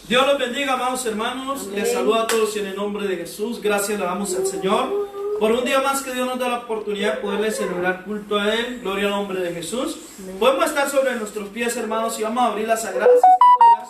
Dios los bendiga, amados hermanos. Amén. Les saludo a todos en el nombre de Jesús. Gracias le damos al Señor por un día más que Dios nos da la oportunidad de poderle celebrar culto a Él. Gloria al nombre de Jesús. Amén. Podemos estar sobre nuestros pies, hermanos, y vamos a abrir las Sagradas Escrituras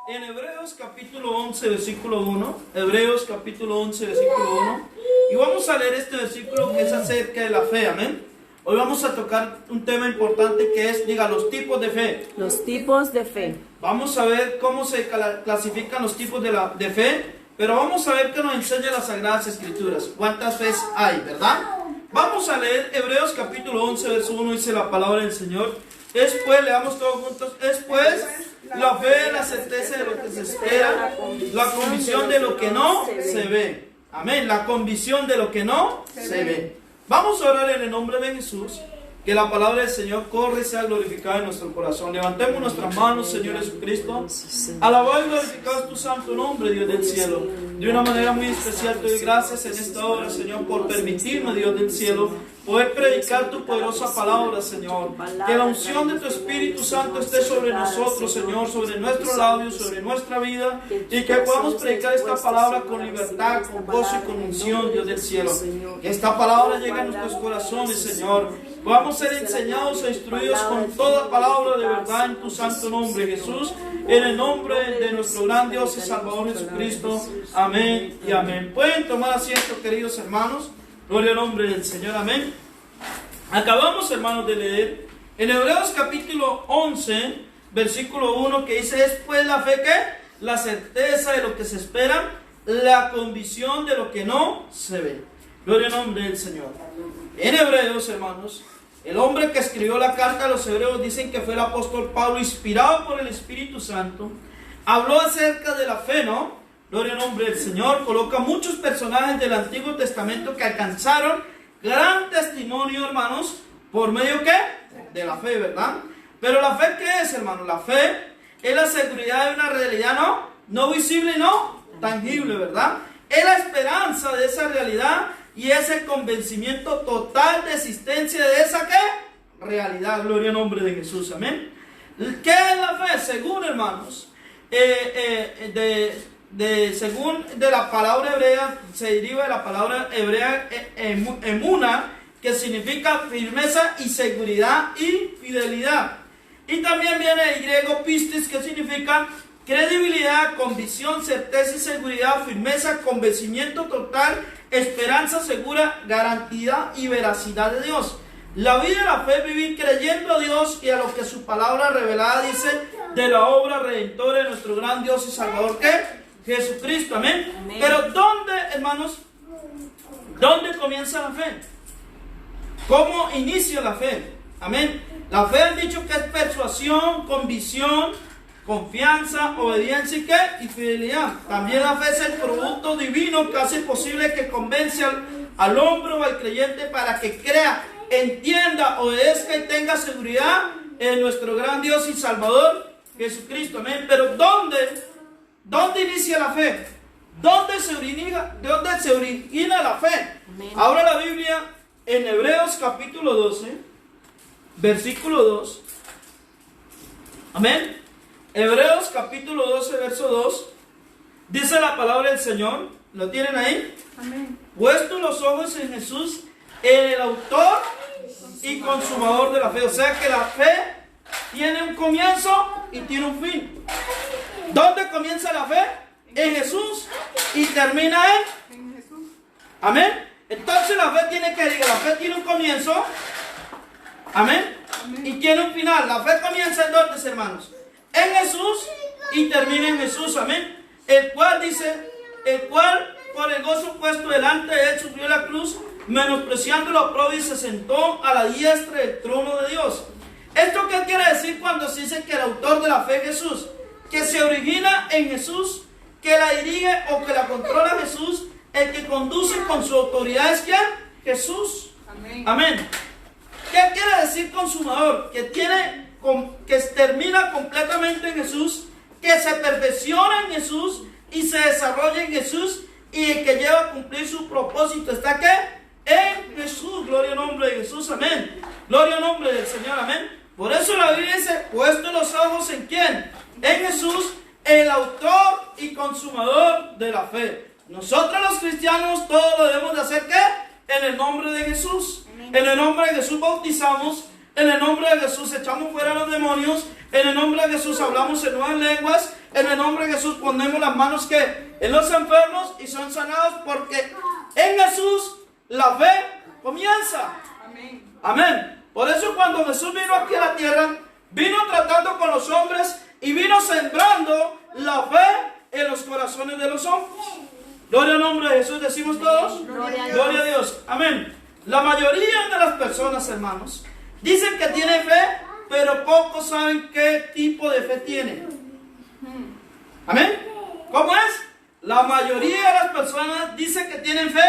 en Hebreos capítulo 11, versículo 1. Hebreos capítulo 11, versículo 1. Y vamos a leer este versículo que es acerca de la fe. Amén. Hoy vamos a tocar un tema importante que es, diga, los tipos de fe. Los tipos de fe. Vamos a ver cómo se clasifican los tipos de fe, pero vamos a ver qué nos enseña las Sagradas Escrituras. ¿Cuántas fees hay, verdad? Vamos a leer Hebreos capítulo 11, verso 1, dice la palabra del Señor. Después, leamos todos juntos. Después, la fe, la certeza de lo que se espera, la convicción de lo que no se ve. Amén, la convicción de lo que no se ve. Vamos a orar en el nombre de Jesús. Que la palabra del Señor corre y sea glorificada en nuestro corazón. Levantemos nuestras manos, Señor Jesucristo. Alabado y glorificado es tu santo nombre, Dios del cielo. De una manera muy especial te doy gracias en esta hora, Señor, por permitirme, Dios del cielo, poder predicar tu poderosa palabra, Señor. Que la unción de tu Espíritu Santo esté sobre nosotros, Señor, sobre nuestros labios, sobre nuestra vida, y que podamos predicar esta palabra con libertad, con gozo y con unción, Dios del cielo. Que esta palabra llegue a nuestros corazones, Señor. Podamos ser enseñados e instruidos con toda palabra de verdad en tu santo nombre, Jesús. En el nombre de nuestro gran Dios y Salvador Jesucristo. Amén y amén. Pueden tomar asiento, queridos hermanos. Gloria al nombre del Señor. Amén. Acabamos, hermanos, de leer en Hebreos capítulo 11, versículo 1, que dice: después la fe, ¿qué? La certeza de lo que se espera, la convicción de lo que no se ve. Gloria al nombre del Señor. En Hebreos, hermanos, el hombre que escribió la carta a los hebreos, dicen que fue el apóstol Pablo, inspirado por el Espíritu Santo. Habló acerca de la fe, ¿no? Gloria al nombre del Señor. Coloca muchos personajes del Antiguo Testamento que alcanzaron gran testimonio, hermanos, por medio, ¿qué? De la fe, ¿verdad? Pero la fe, ¿qué es, hermanos? La fe es la seguridad de una realidad, no visible y no tangible, ¿verdad? Es la esperanza de esa realidad y es el convencimiento total de existencia de esa, ¿qué? Realidad. Gloria al nombre de Jesús. Amén. ¿Qué es la fe? Según, hermanos, según de la palabra hebrea, se deriva de la palabra hebrea emuna, que significa firmeza y seguridad y fidelidad. Y también viene el griego pistis, que significa credibilidad, convicción, certeza y seguridad, firmeza, convencimiento total, esperanza segura, garantía y veracidad de Dios. La vida de la fe es vivir creyendo a Dios y a lo que su palabra revelada dice de la obra redentora de nuestro gran Dios y Salvador, ¿qué? Jesucristo. Amén. Amén. Pero ¿dónde, hermanos? ¿Dónde comienza la fe? ¿Cómo inicia la fe? Amén. La fe han dicho que es persuasión, convicción, confianza, obediencia y ¿qué? Y fidelidad. También la fe es el producto divino que hace posible que convence al hombre o al creyente para que crea, entienda, obedezca y tenga seguridad en nuestro gran Dios y Salvador Jesucristo. Amén. Pero ¿dónde inicia la fe? ¿Dónde se origina la fe? Amén. Ahora la Biblia en Hebreos capítulo 12, versículo 2. Amén. Hebreos capítulo 12, verso 2, dice la palabra del Señor. ¿Lo tienen ahí? Amén. Puesto los ojos en Jesús, el autor y consumador de la fe. O sea que la fe tiene un comienzo y tiene un fin. ¿Dónde comienza la fe? En Jesús. Y termina en Jesús. Amén. Entonces la fe tiene que, diga, la fe tiene un comienzo. Amén. Y tiene un final. La fe comienza en ¿dónde, hermanos? En Jesús y termina en Jesús. Amén. El cual dice, por el gozo puesto delante de él sufrió la cruz, menospreciando la prueba y se sentó a la diestra del trono de Dios. ¿Esto qué quiere decir cuando se dice que el autor de la fe es Jesús? Que se origina en Jesús, que la dirige o que la controla Jesús, el que conduce con su autoridad es ¿quién? Jesús. Amén. Amén. ¿Qué quiere decir consumador? Que termina completamente en Jesús, que se perfecciona en Jesús y se desarrolla en Jesús, y el que lleva a cumplir su propósito está ¿qué? En Jesús. Gloria al nombre de Jesús. Amén. Gloria al nombre del Señor. Amén. Por eso la Biblia dice, puesto los ojos en ¿quién? En Jesús, el autor y consumador de la fe. Nosotros los cristianos todo lo debemos de hacer, ¿qué? En el nombre de Jesús. En el nombre de Jesús bautizamos, en el nombre de Jesús echamos fuera a los demonios, en el nombre de Jesús hablamos en nuevas lenguas, en el nombre de Jesús ponemos las manos que en los enfermos y son sanados, porque en Jesús la fe comienza. Amén. Amén. Por eso cuando Jesús vino aquí a la tierra, vino tratando con los hombres y vino sembrando la fe en los corazones de los hombres. Gloria al nombre de Jesús, decimos todos. Gloria a Dios. Amén. La mayoría de las personas, hermanos, dicen que tienen fe, pero pocos saben qué tipo de fe tienen. Amén. ¿Cómo es? La mayoría de las personas dicen que tienen fe,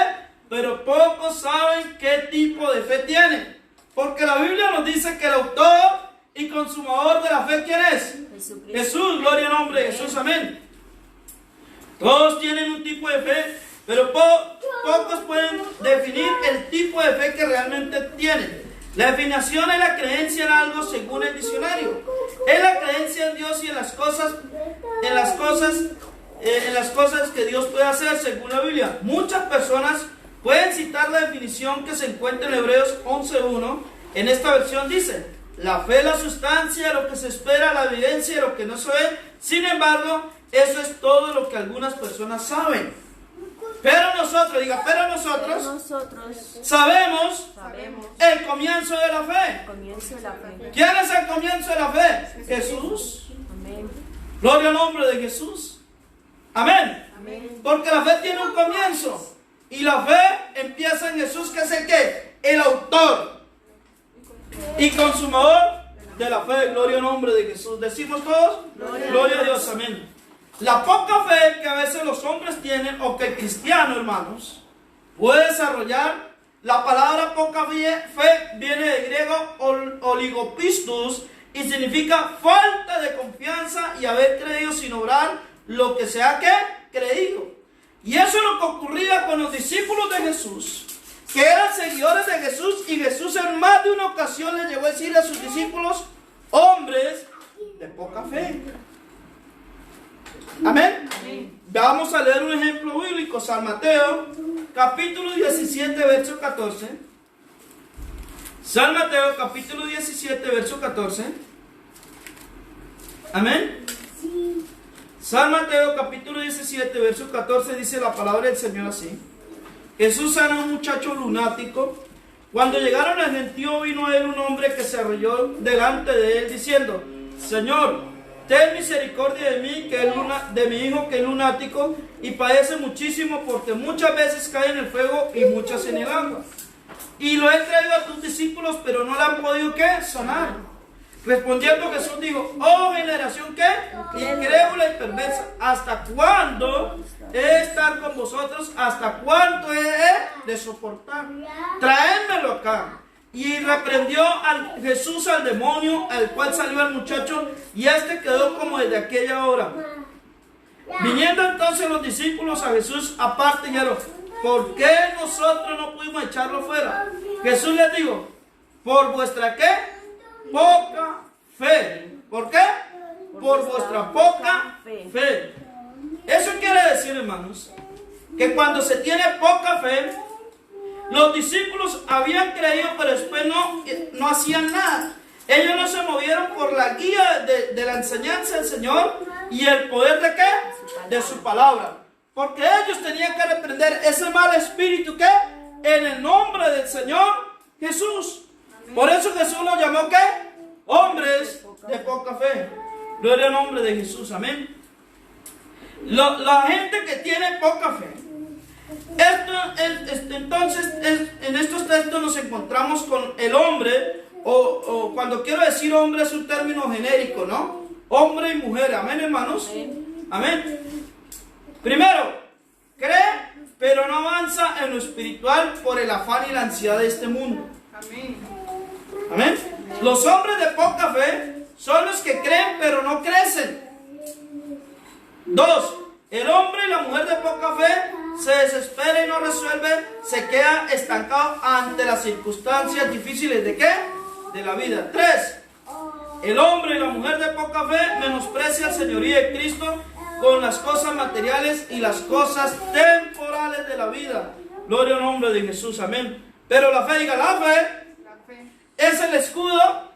pero pocos saben qué tipo de fe tienen. Porque la Biblia nos dice que el autor y consumador de la fe, ¿quién es? Jesucristo. Jesús, gloria al nombre de Jesús, amén. Todos tienen un tipo de fe, pero pocos pueden definir el tipo de fe que realmente tienen. La definición es la creencia en algo según el diccionario. Es la creencia en Dios y en las cosas que Dios puede hacer según la Biblia. Muchas personas pueden citar la definición que se encuentra en Hebreos 11:1. En esta versión dice: la fe es la sustancia de lo que se espera, la evidencia de lo que no se ve. Sin embargo, eso es todo lo que algunas personas saben. Pero nosotros, pero nosotros sabemos el comienzo de la fe. ¿Quién es el comienzo de la fe? Jesús. Amén. Gloria al nombre de Jesús. Amén. Amén. Porque la fe tiene un comienzo. Y la fe empieza en Jesús, que es el ¿qué? El autor y consumador de la fe. Gloria al nombre de Jesús. ¿Decimos todos? Gloria a Dios. Amén. La poca fe que a veces los hombres tienen, o que el cristiano, hermanos, puede desarrollar. La palabra poca fe viene del griego oligopistus y significa falta de confianza y haber creído sin obrar lo que se ha creído. Y eso es lo que ocurría con los discípulos de Jesús, que eran seguidores de Jesús, y Jesús en más de una ocasión les llegó a decir a sus discípulos: hombres de poca fe. Amén. Amén. Vamos a leer un ejemplo bíblico. San Mateo, capítulo 17, verso 14. San Mateo, capítulo 17, verso 14. Amén. San Mateo, capítulo 17, verso 14, dice la palabra del Señor así: Jesús sana a un muchacho lunático. Cuando llegaron al gentío, vino a él un hombre que se arrodilló delante de él, diciendo: Señor, ten misericordia de mí, de mi hijo que es lunático y padece muchísimo, porque muchas veces cae en el fuego y muchas en el agua. Y lo he traído a tus discípulos, pero no le han podido sanar. Respondiendo Jesús dijo: oh generación incrédula y perversa, ¿hasta cuándo he de estar con vosotros? ¿Hasta cuánto he de soportar? Traédmelo acá. Y reprendió Jesús al demonio, al cual salió el muchacho, y este quedó como desde aquella hora. Viniendo entonces los discípulos a Jesús aparte, dijeron: ¿por qué nosotros no pudimos echarlo fuera? Jesús les dijo: por vuestra poca fe. ¿Por qué? Por vuestra poca fe. Eso quiere decir, hermanos, que cuando se tiene poca fe, los discípulos habían creído, pero después no hacían nada. Ellos no se movieron por la guía de la enseñanza del Señor y el poder de ¿qué? De su palabra. Porque ellos tenían que reprender ese mal espíritu en el nombre del Señor Jesús. Por eso Jesús los llamó hombres de poca fe. Gloria al nombre de Jesús. Amén. La gente que tiene poca fe. Entonces, en estos textos nos encontramos con el hombre, o cuando quiero decir hombre es un término genérico, ¿no? Hombre y mujer, amén, hermanos. Amén. Primero, cree, pero no avanza en lo espiritual por el afán y la ansiedad de este mundo. Amén. Amén. Los hombres de poca fe son los que creen, pero no crecen. Dos, el hombre y la mujer de poca fe se desespera y no resuelve, se queda estancado ante las circunstancias difíciles de la vida. 3. El hombre y la mujer de poca fe menosprecia el señorío de Cristo con las cosas materiales y las cosas temporales de la vida. Gloria al nombre de Jesús, amén. Pero la fe, diga, la fe es el escudo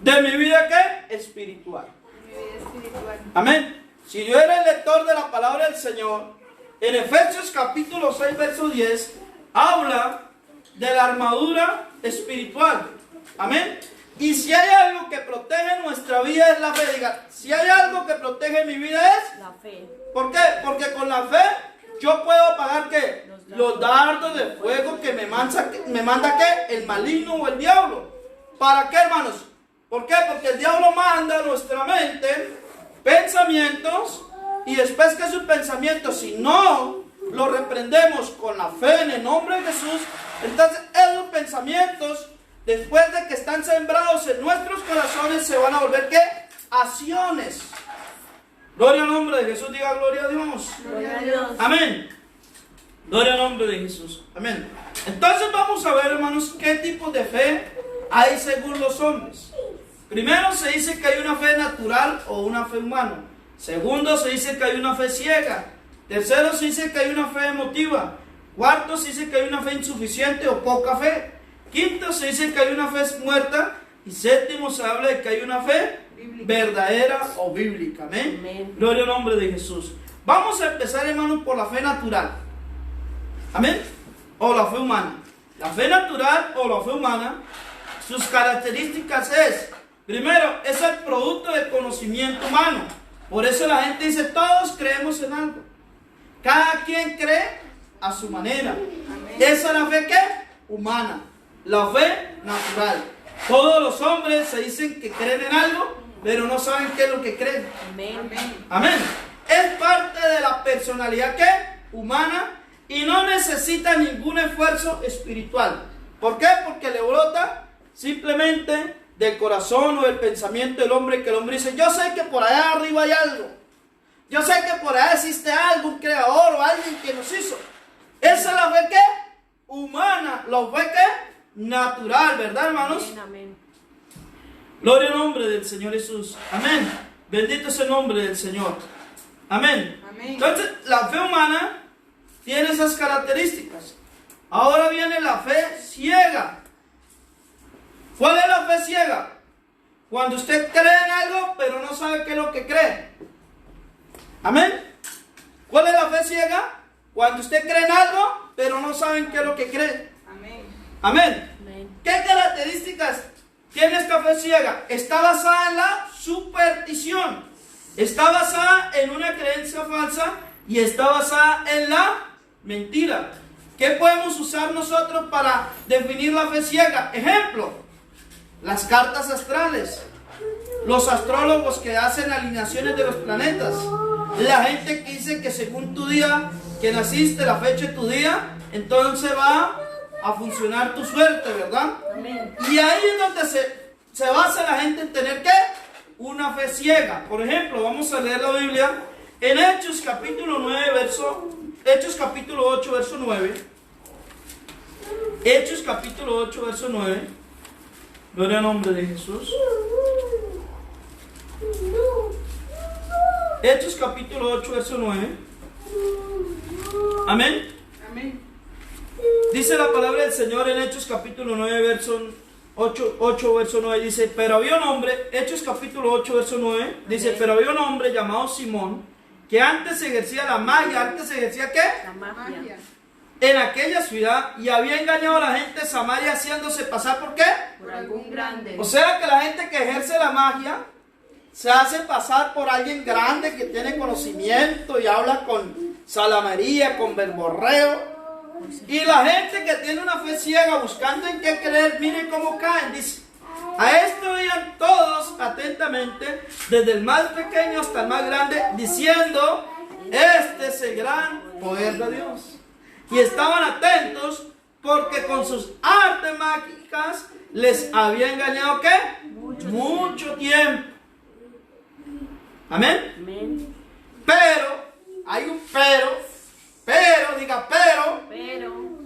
de mi vida, ¿qué? Espiritual. Amén. Si yo era el lector de la palabra del Señor, en Efesios capítulo 6, verso 10, habla de la armadura espiritual. Amén. Y si hay algo que protege nuestra vida es la fe. Diga, si hay algo que protege mi vida es la fe. ¿Por qué? Porque con la fe yo puedo apagar ¿qué? Los dardos de fuego que me manda ¿qué? El maligno o el diablo. ¿Para qué, hermanos? ¿Por qué? Porque el diablo manda a nuestra mente pensamientos, y después que sus pensamientos, si no los reprendemos con la fe en el nombre de Jesús, entonces esos pensamientos, después de que están sembrados en nuestros corazones, se van a volver ¿qué? Acciones. Gloria al nombre de Jesús, diga gloria a Dios. Gloria a Dios. Amén. Gloria al nombre de Jesús. Amén. Entonces vamos a ver, hermanos, qué tipo de fe hay según los hombres. Primero se dice que hay una fe natural o una fe humana. Segundo se dice que hay una fe ciega. Tercero se dice que hay una fe emotiva. Cuarto se dice que hay una fe insuficiente o poca fe. Quinto se dice que hay una fe muerta. Y séptimo se habla de que hay una fe verdadera o bíblica. Amén. Amén. Gloria al nombre de Jesús. Vamos a empezar, hermanos, por la fe natural. Amén. O la fe humana. La fe natural o la fe humana, sus características es, primero, es el producto del conocimiento humano. Por eso la gente dice, todos creemos en algo. Cada quien cree a su manera. Amén. Esa es la fe ¿qué? Humana. La fe natural. Todos los hombres se dicen que creen en algo, pero no saben qué es lo que creen. Amén. Amén. Es parte de la personalidad ¿qué? Humana, y no necesita ningún esfuerzo espiritual. ¿Por qué? Porque le brota simplemente del corazón o del pensamiento del hombre, que el hombre dice, yo sé que por allá arriba hay algo. Yo sé que por allá existe algo, un creador o alguien que nos hizo. Esa es la fe ¿qué? Humana. La fe ¿qué? Natural, ¿verdad, hermanos? Amén, amén. Gloria al nombre del Señor Jesús. Amén. Bendito es el nombre del Señor. Amén. Amén. Entonces, la fe humana tiene esas características. Ahora viene la fe ciega. ¿Cuál es la fe ciega? Cuando usted cree en algo, pero no sabe qué es lo que cree. Amén. ¿Cuál es la fe ciega? Cuando usted cree en algo, pero no saben qué es lo que cree. Amén. Amén. Amén. ¿Qué características tiene esta fe ciega? Está basada en la superstición. Está basada en una creencia falsa y está basada en la mentira. ¿Qué podemos usar nosotros para definir la fe ciega? Ejemplo, las cartas astrales, los astrólogos que hacen alineaciones de los planetas, la gente que dice que según tu día que naciste, la fecha de tu día, entonces va a funcionar tu suerte, ¿verdad? Amén. Y ahí es donde se basa la gente en tener ¿qué? Una fe ciega. Por ejemplo, vamos a leer la Biblia en Hechos capítulo 8, verso 9. Hechos capítulo 8, verso 9. Gloria al nombre de Jesús. Hechos capítulo 8, verso 9. Amén. Amén. Dice la palabra del Señor en Hechos capítulo 9, verso 8, verso 9. Dice, pero había un hombre, Hechos capítulo 8, verso 9. Dice, Amén. pero había un hombre llamado Simón, que antes ejercía la magia. ¿Antes ejercía qué? La magia. En aquella ciudad, y había engañado a la gente de Samaria haciéndose pasar ¿por qué? Por algún grande. O sea que la gente que ejerce la magia se hace pasar por alguien grande que tiene conocimiento y habla con salamería, con verborreo. Y la gente que tiene una fe ciega buscando en qué creer, miren cómo caen. Dice, a esto oían todos atentamente, desde el más pequeño hasta el más grande, diciendo, este es el gran poder de Dios. Y estaban atentos porque con sus artes mágicas les había engañado ¿qué? Mucho tiempo. Amén. Amén. Pero, hay un diga pero,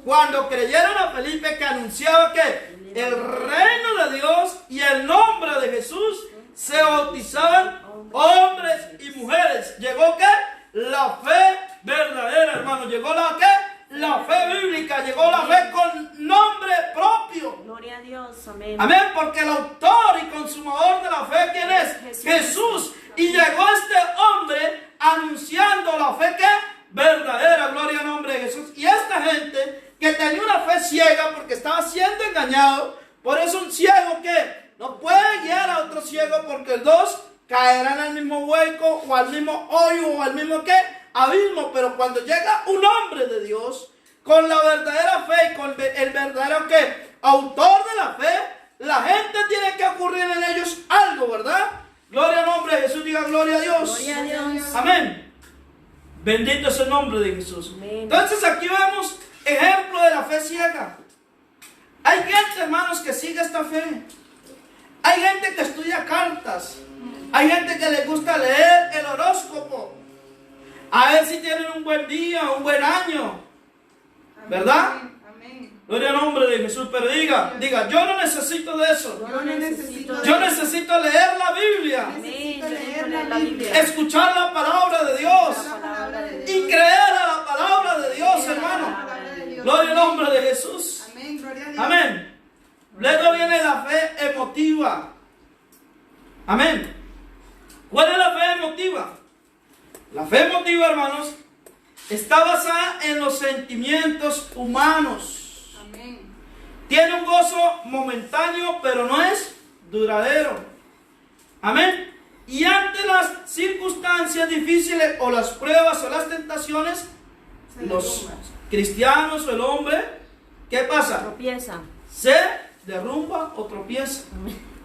cuando creyeron a Felipe que anunciaba que el reino de Dios y el nombre de Jesús se bautizaban hombres y mujeres. ¿Llegó qué? La fe verdadera, hermano. ¿Llegó la qué? La fe bíblica. Llegó la fe con nombre propio. Gloria a Dios. Amén. Amén, porque el autor y consumador de la fe, ¿quién es? Jesús. Y llegó este hombre anunciando la fe que verdadera, gloria al nombre de Jesús. Y esta gente que tenía una fe ciega porque estaba siendo engañado, por eso un ciego que no puede guiar a otro ciego porque los dos caerán al mismo hueco o al mismo hoyo o al mismo ¿qué? Abismo. Pero cuando llega un hombre de Dios con la verdadera fe y con el verdadero ¿qué? Autor de la fe, la gente tiene que ocurrir en ellos algo, ¿verdad? Gloria al nombre de Jesús, diga gloria a Dios. Gloria a Dios. Amén. Bendito es el nombre de Jesús. Amén. Entonces aquí vemos ejemplo de la fe ciega. Hay gente, hermanos, que sigue esta fe. Hay gente que estudia cartas. Hay gente que le gusta leer el horóscopo. A ver si tienen un buen día, un buen año. ¿Verdad? Amén. Gloria al nombre de Jesús. Pero diga, yo no necesito de eso. Yo necesito Yo necesito leer la Biblia. Amén. Yo necesito leer la Biblia. Escuchar la palabra de Dios. La palabra de Dios. Y creer a la palabra de Dios, hermano. Palabra de Dios. Gloria al nombre de Jesús. Amén. Gloria a Dios. Amén. Luego viene la fe emotiva. Amén. ¿Cuál es la fe emotiva? La fe emotiva, hermanos, está basada en los sentimientos humanos. Amén. Tiene un gozo momentáneo, pero no es duradero. Amén. Y ante las circunstancias difíciles o las pruebas o las tentaciones, los cristianos o el hombre, ¿qué pasa? Tropieza. Se derrumba o tropieza.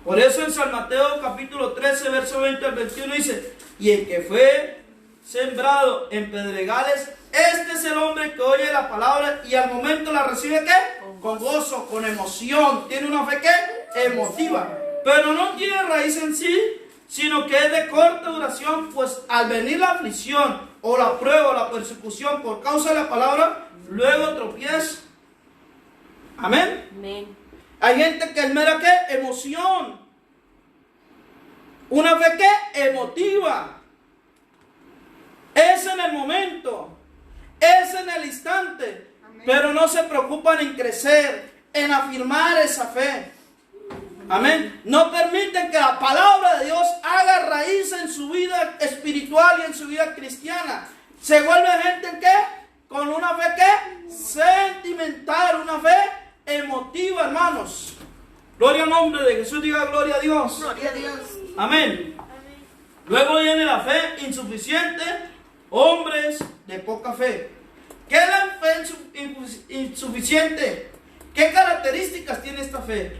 Por eso en San Mateo capítulo 13, verso 20 al 21 dice: y el que fue sembrado en pedregales, este es el hombre que oye la palabra y al momento la recibe ¿qué? Con gozo, con emoción. Tiene una fe ¿qué? Emotiva, pero no tiene raíz en sí, sino que es de corta duración, pues al venir la aflicción o la prueba o la persecución por causa de la palabra, luego tropieza. Amén. Amén. Hay gente que es mera ¿qué? Emoción. Una fe ¿qué? Emotiva. Es en el momento, es en el instante. Amén. Pero no se preocupan en crecer, en afirmar esa fe. Amén. No permiten que la palabra de Dios haga raíz en su vida espiritual y en su vida cristiana. Se vuelve gente ¿qué? Con una fe ¿qué? Sentimental, una fe emotiva, hermanos. Gloria al nombre de Jesús, diga gloria a Dios. Gloria a Dios. Amén. Luego viene la fe insuficiente, hombres de poca fe. ¿Qué es la fe insuficiente? ¿Qué características tiene esta fe?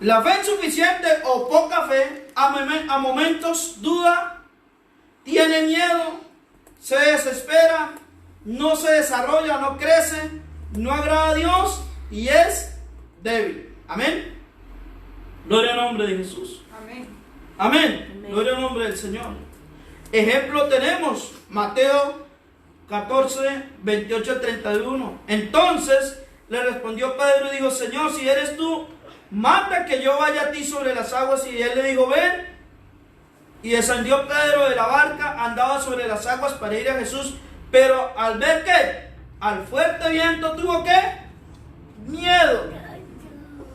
La fe insuficiente o poca fe a momentos duda, tiene miedo, se desespera, no se desarrolla, no crece, no agrada a Dios y es débil. Amén. Gloria al nombre de Jesús. Amén. Amén. Amén. Gloria al nombre del Señor. Ejemplo tenemos Mateo 14, 28 al 31. Entonces le respondió Pedro y dijo: Señor, si eres tú, manda que yo vaya a ti sobre las aguas. Y él le dijo: ven. Y descendió Pedro de la barca, andaba sobre las aguas para ir a Jesús. Pero al ver que al fuerte viento tuvo que miedo.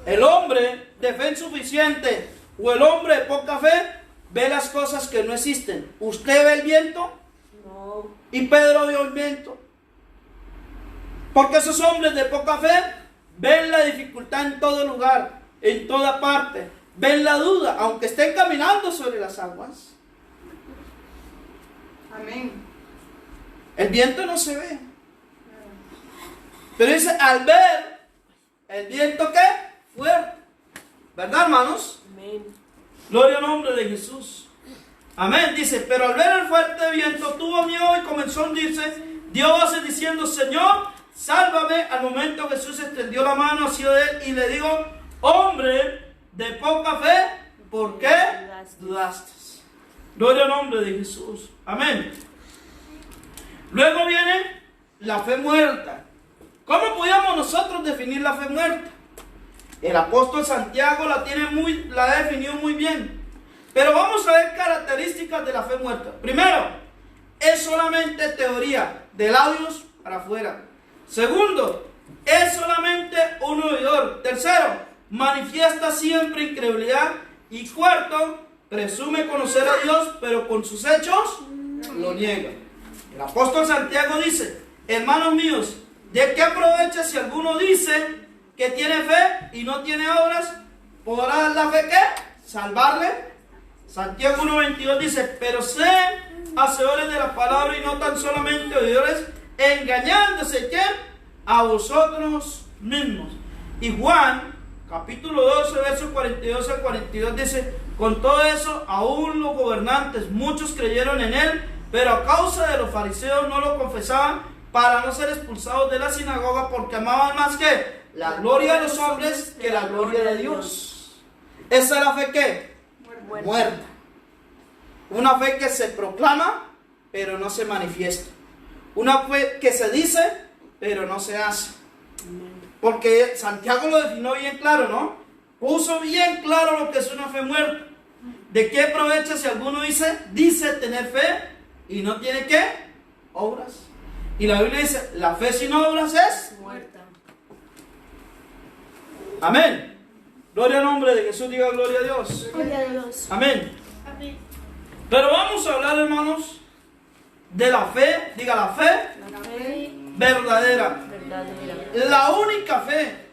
El hombre de fe insuficiente o el hombre de poca fe ve las cosas que no existen. ¿Usted ve el viento? No. Y Pedro vio el viento. Porque esos hombres de poca fe ven la dificultad en todo lugar, en toda parte. Ven la duda, aunque estén caminando sobre las aguas. Amén. El viento no se ve. Pero dice, al ver el viento ¿qué? Fuerte. ¿Verdad, hermanos? Amén. Gloria al nombre de Jesús. Amén. Dice, pero al ver el fuerte viento tuvo miedo y comenzó a hundirse. Dio voces diciendo: Señor, sálvame. Al momento Jesús extendió la mano hacia él y le dijo: hombre de poca fe, ¿por qué dudaste? Gloria al nombre de Jesús. Amén. Luego viene la fe muerta. ¿Cómo podíamos nosotros definir la fe muerta? El apóstol Santiago la ha definido muy bien. Pero vamos a ver características de la fe muerta. Primero, es solamente teoría, de labios para afuera. Segundo, es solamente un oidor. Tercero, manifiesta siempre incredulidad. Y cuarto, presume conocer a Dios, pero con sus hechos lo niega. El apóstol Santiago dice: hermanos míos, ¿de qué aprovecha si alguno dice que tiene fe y no tiene obras? ¿Podrá la fe qué? ¿Salvarle? Santiago 1:22 dice: pero sean hacedores de la palabra y no tan solamente oidores, engañándose ¿quién? A vosotros mismos. Y Juan capítulo 12 versos 42 al 42 dice: con todo eso aún los gobernantes muchos creyeron en él, pero a causa de los fariseos no lo confesaban para no ser expulsados de la sinagoga, porque amaban más que la gloria de los hombres que la gloria de Dios. Esa es la fe que muerta. Una fe que se proclama pero no se manifiesta. Una fe que se dice pero no se hace. Porque Santiago lo definió bien claro, ¿no? Puso bien claro lo que es una fe muerta. ¿De qué aprovecha si alguno dice tener fe y no tiene qué? Obras. Y la Biblia dice: la fe sin obras es Muerta. amén. Gloria al nombre de Jesús, diga gloria a Dios. Gloria a Dios. Amén. Amén. Pero vamos a hablar, hermanos, de la fe, diga la fe La fe verdadera. verdadera. La única fe.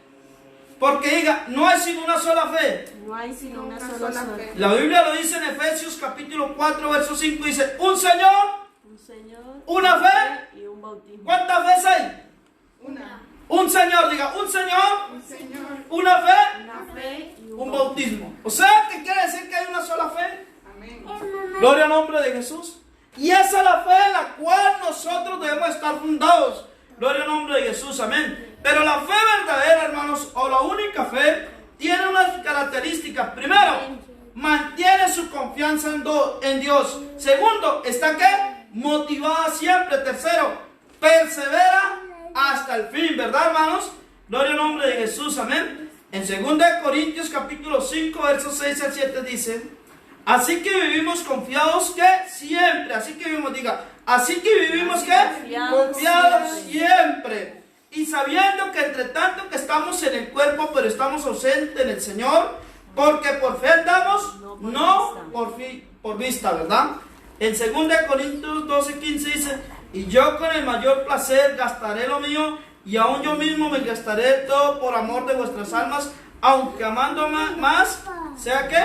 Porque diga, no hay sino una sola fe. No hay sino una Una sola sola fe. fe. La Biblia lo dice en Efesios capítulo 4 verso 5, dice: un Señor, Un Señor, una fe. y un bautismo. ¿Cuántas veces hay? Una. Un Señor, diga, un Señor, Un Señor. una fe, Una fe y un bautismo. O sea, ¿qué quiere decir que hay una sola fe? Amén. Gloria al nombre de Jesús. Y esa es la fe en la cual nosotros debemos estar fundados. Gloria al nombre de Jesús, amén. Pero la fe verdadera, hermanos, o la única fe, tiene unas características. Primero, mantiene su confianza en Dios. Segundo, está ¿qué? Motivada siempre. Tercero, persevera hasta el fin, ¿verdad, hermanos? Gloria al nombre de Jesús, amén. En 2 Corintios capítulo 5 versos 6 al 7 dice: así que vivimos confiados que siempre. Así que vivimos, diga, así que vivimos que confiados siempre. Y sabiendo que entre tanto que estamos en el cuerpo, pero estamos ausentes en el Señor, porque por fe andamos, no por vista, ¿verdad? En 2 Corintios 12:15 dice: y yo con el mayor placer gastaré lo mío, y aún yo mismo me gastaré todo por amor de vuestras almas, aunque amando más, sea que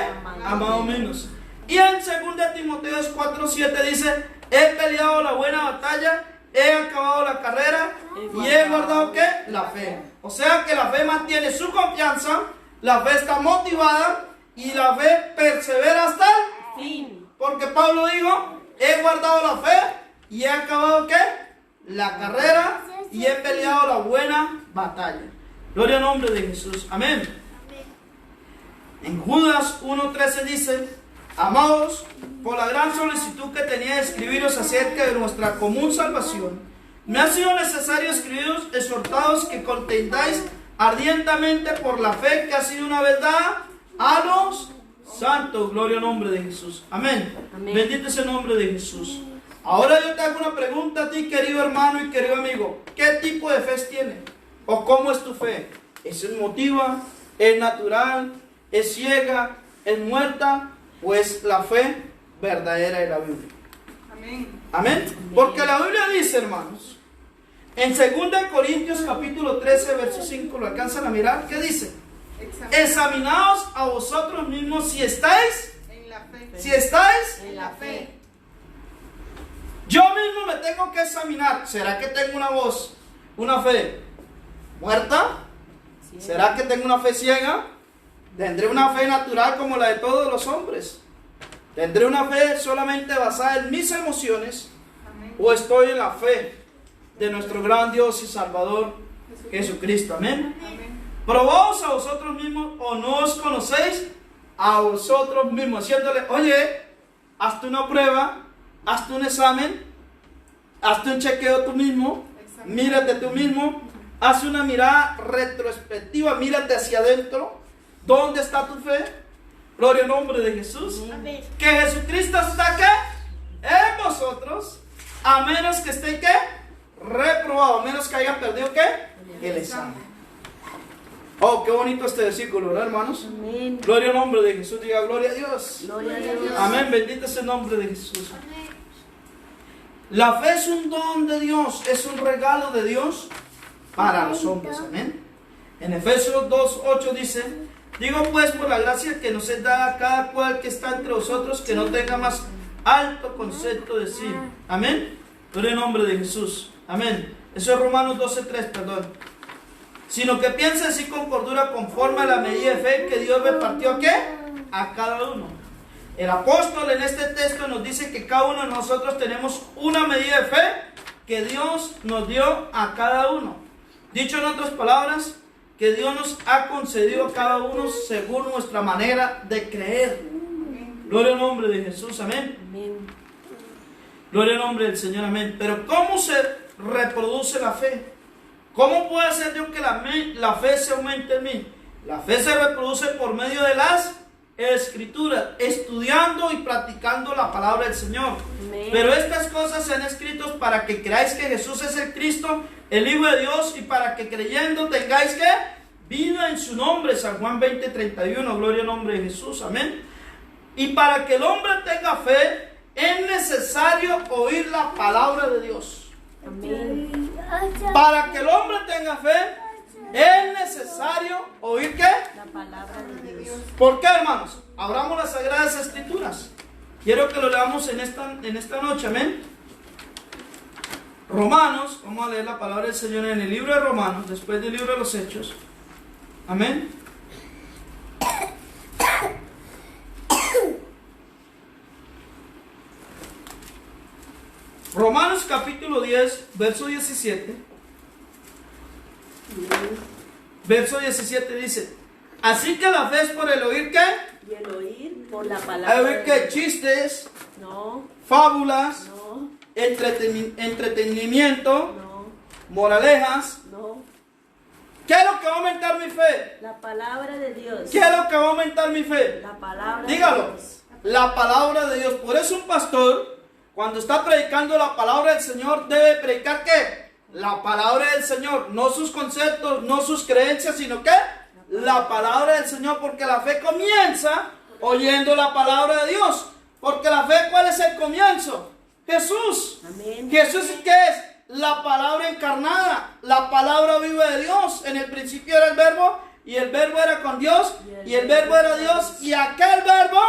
amado menos. Y en 2 Timoteos 4:7 dice: he peleado la buena batalla, he acabado la carrera y he guardado ¿qué? La fe. O sea que la fe mantiene su confianza, la fe está motivada y la fe persevera hasta el Fin. porque Pablo dijo: he guardado la fe y he acabado ¿qué? La carrera y he peleado la buena batalla. Gloria al nombre de Jesús. Amén. En Judas 1:13 dice: amados, por la gran solicitud que tenía de escribiros acerca de nuestra común salvación, me ha sido necesario escribiros exhortados que contendáis ardientemente por la fe que ha sido una vez dada a los santos. Gloria al nombre de Jesús. Amén. Amén. Bendito es el nombre de Jesús. Ahora yo te hago una pregunta a ti, querido hermano y querido amigo. ¿Qué tipo de fe tienes? ¿O cómo es tu fe? ¿Es emotiva? ¿Es natural? ¿Es ciega? ¿Es muerta? Pues la fe verdadera de la Biblia. Amén. Amén. Porque la Biblia dice, hermanos, en 2 Corintios capítulo 13 verso 5, ¿lo alcanzan a mirar? ¿Qué dice? Examinaos a vosotros mismos si estáis En la fe. En la fe. Yo mismo me tengo que examinar. ¿Será que tengo una fe muerta? ¿Será que tengo una fe ciega? ¿Tendré una fe natural como la de todos los hombres? ¿Tendré una fe solamente basada en mis emociones? Amén. ¿O estoy en la fe de nuestro gran Dios y Salvador Jesucristo? Amén. Amén. Probaos a vosotros mismos, o no os conocéis a vosotros mismos, haciéndole: oye, hazte una prueba, hazte un examen, hazte un chequeo tú mismo, Examen. mírate tú mismo, Haz una mirada retrospectiva, mírate hacia adentro. ¿Dónde está tu fe? Gloria al nombre de Jesús. Amén. Que Jesucristo está ¿qué? En vosotros, a menos que esté ¿qué? Reprobado, a menos que haya perdido ¿qué? El examen. Oh, qué bonito este versículo, ¿verdad, hermanos? Amén. Gloria al nombre de Jesús, diga gloria a Dios. Gloria a Dios. Amén, bendito es el nombre de Jesús. La fe es un don de Dios, es un regalo de Dios para los hombres, amén. En Efesios 2:8 dice: digo pues por la gracia que nos es dada a cada cual que está entre vosotros, que no tenga más alto concepto de sí. Amén. Gloria al nombre de Jesús. Amén. Eso es Romanos 12:3, perdón. Sino que piense así con cordura, conforme a la medida de fe que Dios repartió ¿qué? A cada uno. El apóstol en este texto nos dice que cada uno de nosotros tenemos una medida de fe que Dios nos dio a cada uno. Dicho en otras palabras, que Dios nos ha concedido a cada uno según nuestra manera de creer. Gloria al nombre de Jesús, amén. Amén. Gloria al nombre del Señor, amén. Pero ¿cómo se reproduce la fe? ¿Cómo puede ser yo que la fe se aumente en mí? La fe se reproduce por medio de las Escrituras, estudiando y practicando la palabra del Señor. Amén. Pero estas cosas se han escrito para que creáis que Jesús es el Cristo, el Hijo de Dios, y para que creyendo tengáis que vida en su nombre. San Juan 20:31, gloria al nombre de Jesús, amén. Y para que el hombre tenga fe, es necesario oír la palabra de Dios. Amén. Para que el hombre tenga fe, es necesario oír ¿qué? La palabra de Dios. ¿Por qué, hermanos? Abramos las Sagradas Escrituras. Quiero que lo leamos en esta noche, amén. Romanos, vamos a leer la palabra del Señor en el libro de Romanos, después del libro de los Hechos. Amén. Romanos capítulo 10, verso 17. Verso 17 dice: así que la fe es por el oír ¿qué? Y el oír por la El palabra. oír ¿qué? Chistes, No, fábulas, no, entretenimiento, no, moralejas. no. ¿Qué es lo que va a aumentar mi fe? La palabra de Dios. ¿Qué es lo que va a aumentar mi fe? La palabra Dígalo. de Dios. La palabra de Dios. Por eso un pastor, cuando está predicando la palabra del Señor, debe predicar ¿qué? La palabra del Señor, no sus conceptos, no sus creencias, sino ¿qué? La palabra del Señor, porque la fe comienza oyendo la palabra de Dios. Porque la fe, ¿cuál es el comienzo? Jesús. Amén. Jesús, ¿qué es? La palabra encarnada, la palabra viva de Dios. En el principio era el verbo, y el verbo era con Dios, y el verbo era Dios, y aquel verbo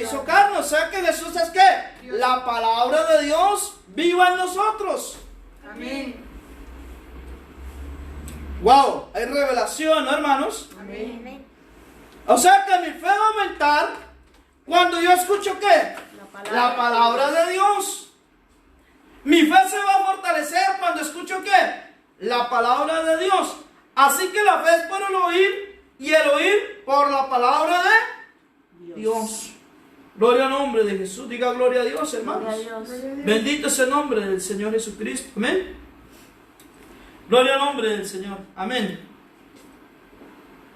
hizo carne. O sea que Jesús es ¿qué? La palabra de Dios viva en nosotros. Amén. Wow, hay revelación, ¿no, hermanos? Amén. O sea que mi fe va a aumentar cuando yo escucho ¿qué? La palabra de Dios. Mi fe se va a fortalecer cuando escucho ¿qué? La palabra de Dios. Así que la fe es por el oír, y el oír por la palabra de Dios. Gloria al nombre de Jesús. Diga gloria a Dios, hermanos. Gloria a Dios. Bendito es el nombre del Señor Jesucristo. Amén. Gloria al nombre del Señor. Amén.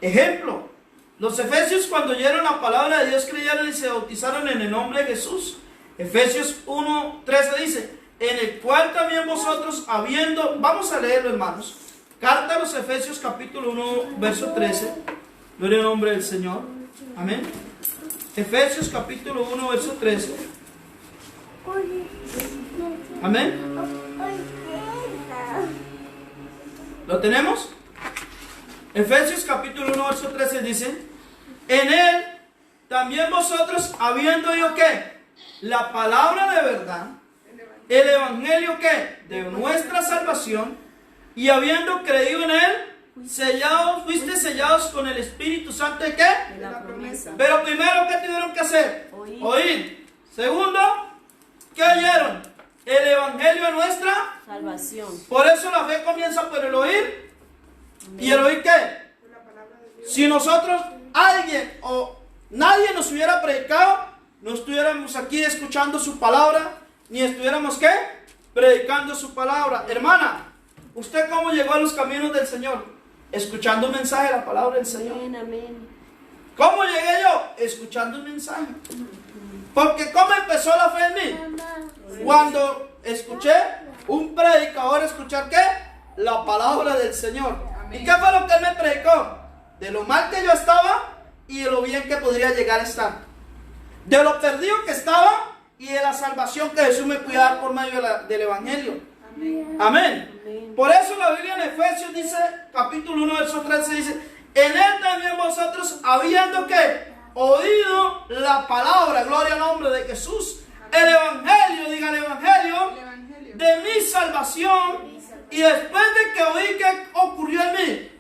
Ejemplo. Los efesios, cuando oyeron la palabra de Dios, creyeron y se bautizaron en el nombre de Jesús. Efesios 1:13 dice: en el cual también vosotros habiendo... Vamos a leerlo, hermanos. Carta a los Efesios capítulo 1, verso 13. Gloria al nombre del Señor. Amén. Efesios capítulo 1, verso 13. Amén. ¿Lo tenemos? Efesios capítulo 1, verso 13 dice: en él también vosotros, habiendo oído ¿qué? La palabra de verdad, el evangelio ¿qué? De nuestra salvación, y habiendo creído en él, fuiste sellados con el Espíritu Santo ¿de qué? De la promesa. Pero primero, ¿qué tuvieron que hacer? Oír. Segundo, ¿qué oyeron? El evangelio de nuestra Salvación. Por eso la fe comienza por el oír. ¿Y el oír qué? Si nosotros, alguien o nadie nos hubiera predicado, no estuviéramos aquí escuchando su palabra, ni estuviéramos ¿qué? Predicando su palabra. Hermana, ¿Usted cómo llegó a los caminos del Señor? Escuchando un mensaje de la palabra del Señor. Amén, amén. ¿Cómo llegué yo? Escuchando un mensaje. Porque ¿cómo empezó la fe en mí? Cuando escuché un predicador, ¿escuchar qué? La palabra del Señor. ¿Y qué fue lo que él me predicó? De lo mal que yo estaba y de lo bien que podría llegar a estar. De lo perdido que estaba y de la salvación que Jesús me puede dar por medio del Evangelio. Amén. Amén. Amén. Por eso la Biblia en Efesios dice, capítulo 1, verso 13, dice: en él también vosotros, habiendo que oído la palabra, gloria al nombre de Jesús, el Evangelio, diga el El Evangelio, Evangelio. de mi salvación, y después de que oí que ocurrió en mí,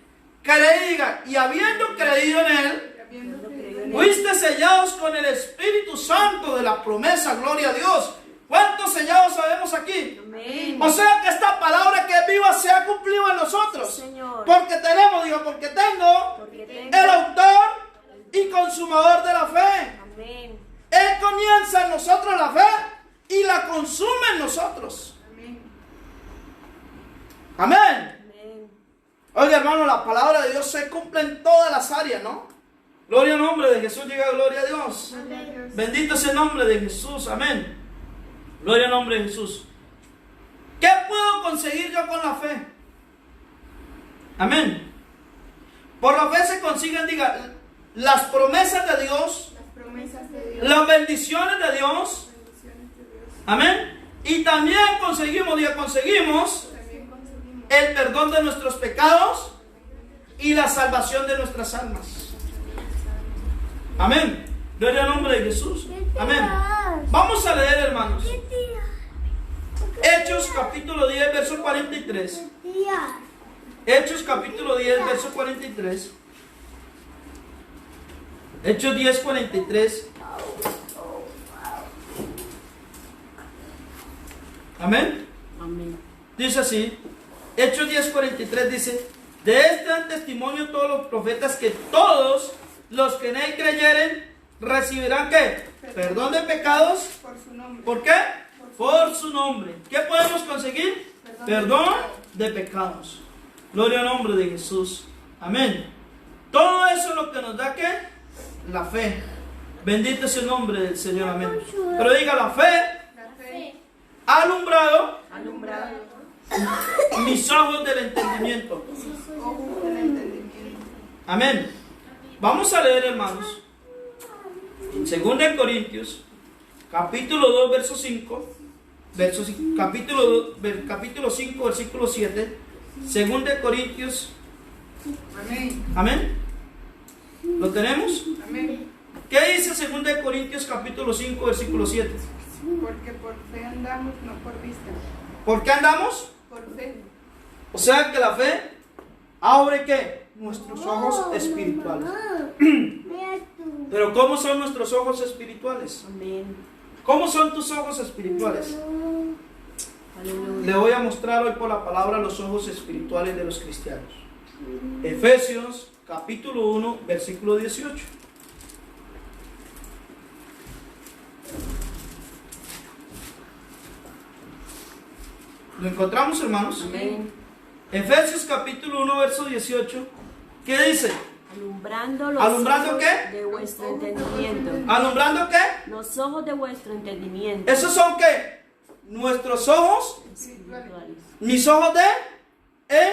creí, diga, y habiendo creído en él, Habiendo creído fuiste sellados con el Espíritu Santo de la promesa, gloria a Dios. ¿Cuántos sellados sabemos aquí? Amén. O sea que esta palabra que es viva se ha cumplido en nosotros. Señor. Porque tenemos, digo, porque tengo Porque el tengo. autor y consumador de la fe. Amén. Él comienza en nosotros la fe y la consume en nosotros. Amén. Amén. Amén. Oiga, hermano, la palabra de Dios se cumple en todas las áreas, ¿no? Gloria al nombre de Jesús, diga gloria a Dios. Gloria a Dios. Bendito es el nombre de Jesús, amén. Gloria al nombre de Jesús. ¿Qué puedo conseguir yo con la fe? Amén. Por la fe se consiguen, diga, las promesas de Dios, Las promesas de Dios. las bendiciones de Dios, Bendiciones de Dios. amén. Y también conseguimos, diga, conseguimos También conseguimos el perdón de nuestros pecados y la salvación de nuestras almas. Amén. Gloria al nombre de Jesús. Amén. Vamos a leer, hermanos. Hechos capítulo 10, verso 43. Hechos capítulo 10, verso 43. Hechos 10, 43. Amén. Amén. Dice así. Hechos 10, 43 dice: de este dan testimonio todos los profetas, que todos los que en él creyeren recibirán ¿qué? Perdón de pecados. por su nombre. ¿Por qué? Por su nombre. ¿Qué podemos conseguir? Perdón de pecados. Gloria al nombre de Jesús. Amén. Todo eso es lo que nos da ¿qué? La fe. Bendito es el nombre del Señor. Amén. Pero diga, la fe La fe. ha alumbrado Alumbrado. mis ojos del entendimiento. Ojos del entendimiento. Amén. Vamos a leer, hermanos, en 2 Corintios, capítulo 2, verso 5, capítulo 5, versículo 7, 2 Corintios, Amén. amén. ¿Lo tenemos? Amén. ¿Qué dice 2 Corintios, capítulo 5, versículo 7? Porque por fe andamos, no por vista. ¿Por qué andamos? Por fe. O sea que la fe abre ¿qué? Nuestros ojos espirituales. Pero ¿cómo son nuestros ojos espirituales? Amén. ¿Cómo son tus ojos espirituales? Aleluya. Le voy a mostrar hoy por la palabra los ojos espirituales de los cristianos. Efesios capítulo 1, versículo 18. ¿Lo encontramos, hermanos? Amén. Efesios capítulo 1, verso 18. ¿Qué dice? Alumbrando los ¿Alumbrando ojos qué? de vuestro entendimiento. ¿Alumbrando qué? Los ojos de vuestro entendimiento. ¿Esos son qué? Nuestros ojos, Espirituales. mis ojos de él.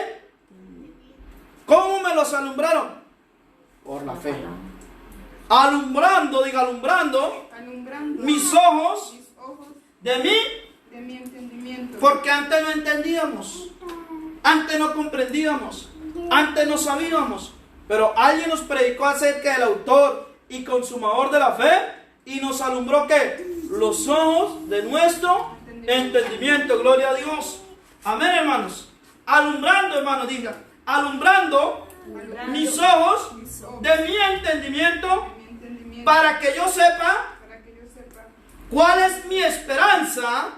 ¿Cómo me los alumbraron? Por la fe. Alumbrando, diga alumbrando Alumbrando mis ojos mis ojos de mí, de mi entendimiento. porque antes no entendíamos, antes no comprendíamos, antes no sabíamos, pero alguien nos predicó acerca del autor y consumador de la fe y nos alumbró ¿qué? Los ojos de nuestro entendimiento. Gloria a Dios. Amén, hermanos. Alumbrando, hermanos, diga, alumbrando mis ojos Mis ojos de mi entendimiento, de mi entendimiento. para que yo sepa Para que yo sepa cuál es mi esperanza.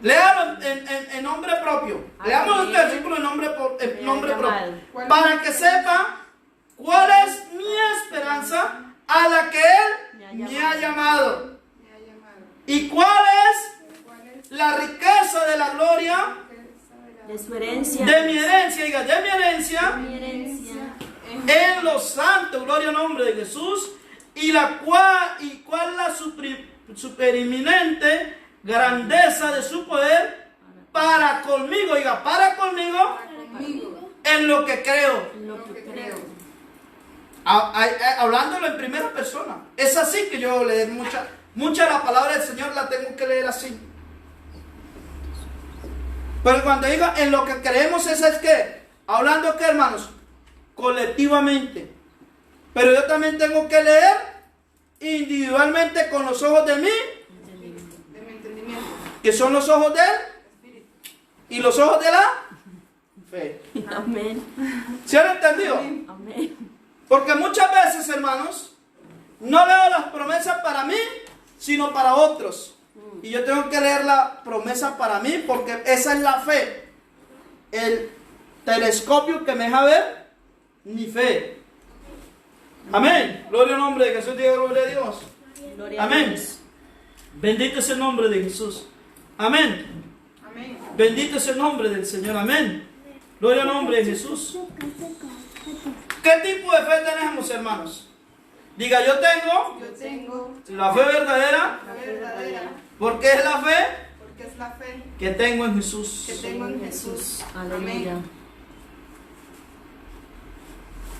Léalo en nombre propio. Leamos este versículo en nombre propio. Para que sepa cuál es mi esperanza a la que Él me ha llamado. me ha llamado. Y cuál es ¿Cuál es la riqueza de la gloria la riqueza de de su herencia, de mi herencia, diga, de mi herencia, mi herencia, en los santos, gloria al nombre de Jesús, y cuál la supereminente grandeza de su poder para conmigo, diga, para conmigo, Conmigo. en lo que creo. en lo que creo. Hablándolo en primera persona. Es así que yo leer mucha la palabra del Señor la tengo que leer así. Pero cuando diga en lo que creemos, es que, hablando que, hermanos, colectivamente. Pero yo también tengo que leer individualmente con los ojos de mí, De mi entendimiento. que son los ojos de Él, y los ojos de la fe. Amén. ¿Sí han entendido? Amén. Porque muchas veces, hermanos, no leo las promesas para mí, sino para otros. Y yo tengo que leer la promesa para mí, porque esa es la fe. El telescopio que me deja ver mi fe. Amén. Gloria al nombre de Jesús, diga gloria a Dios. Gloria a Amén. Dios. Bendito es el nombre de Jesús. Amén. Amén. Bendito es el nombre del Señor. Amén. Gloria al nombre de Jesús. ¿Qué tipo de fe tenemos, hermanos? Diga, yo tengo Yo tengo la fe verdadera. la verdadera, ¿Por qué es la fe? porque es la fe Que tengo en Jesús. que tengo en Jesús. Aleluya.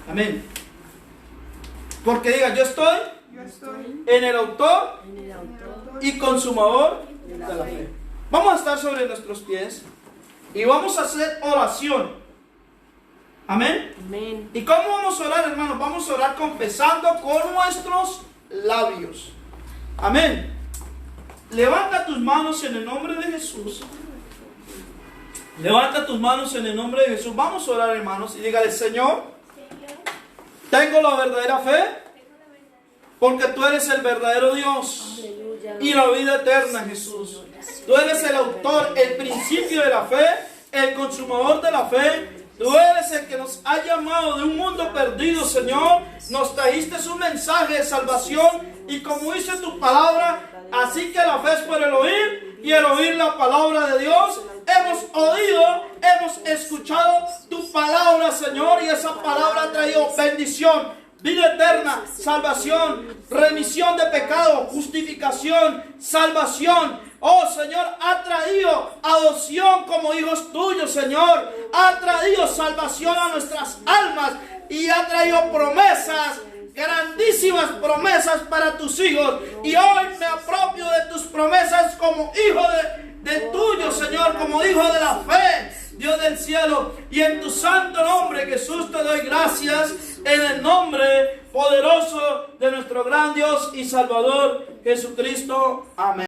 Amén. Porque diga, yo estoy Yo estoy en el autor En el en el autor autor y consumador de de la la fe. fe. Vamos a estar sobre nuestros pies y vamos a hacer oración. Amén. Amén. ¿Y cómo vamos a orar, hermanos? Vamos a orar confesando con nuestros labios. Amén. Levanta tus manos en el nombre de Jesús. Levanta tus manos en el nombre de Jesús. Vamos a orar, hermanos, y dígale, Señor, tengo la verdadera fe, porque tú eres el verdadero Dios Aleluya. y la vida eterna, Jesús. Tú eres el autor, el principio de la fe, el consumador de la fe. Tú eres el que nos ha llamado de un mundo perdido, Señor. Nos trajiste un mensaje de salvación y como dice tu palabra, así que la fe es por el oír y el oír la palabra de Dios. Hemos oído, hemos escuchado tu palabra, Señor, y esa palabra ha traído bendición, vida eterna, salvación, remisión de pecado, justificación, salvación. Oh Señor, ha traído adopción como hijos tuyos, Señor. Ha traído salvación a nuestras almas y ha traído promesas, grandísimas promesas para tus hijos. Y hoy me apropio de tus promesas como hijo de tuyo, Señor, como hijo de la fe, Dios del cielo. Y en tu santo nombre, Jesús, te doy gracias en el nombre poderoso de nuestro gran Dios y Salvador Jesucristo. Amén.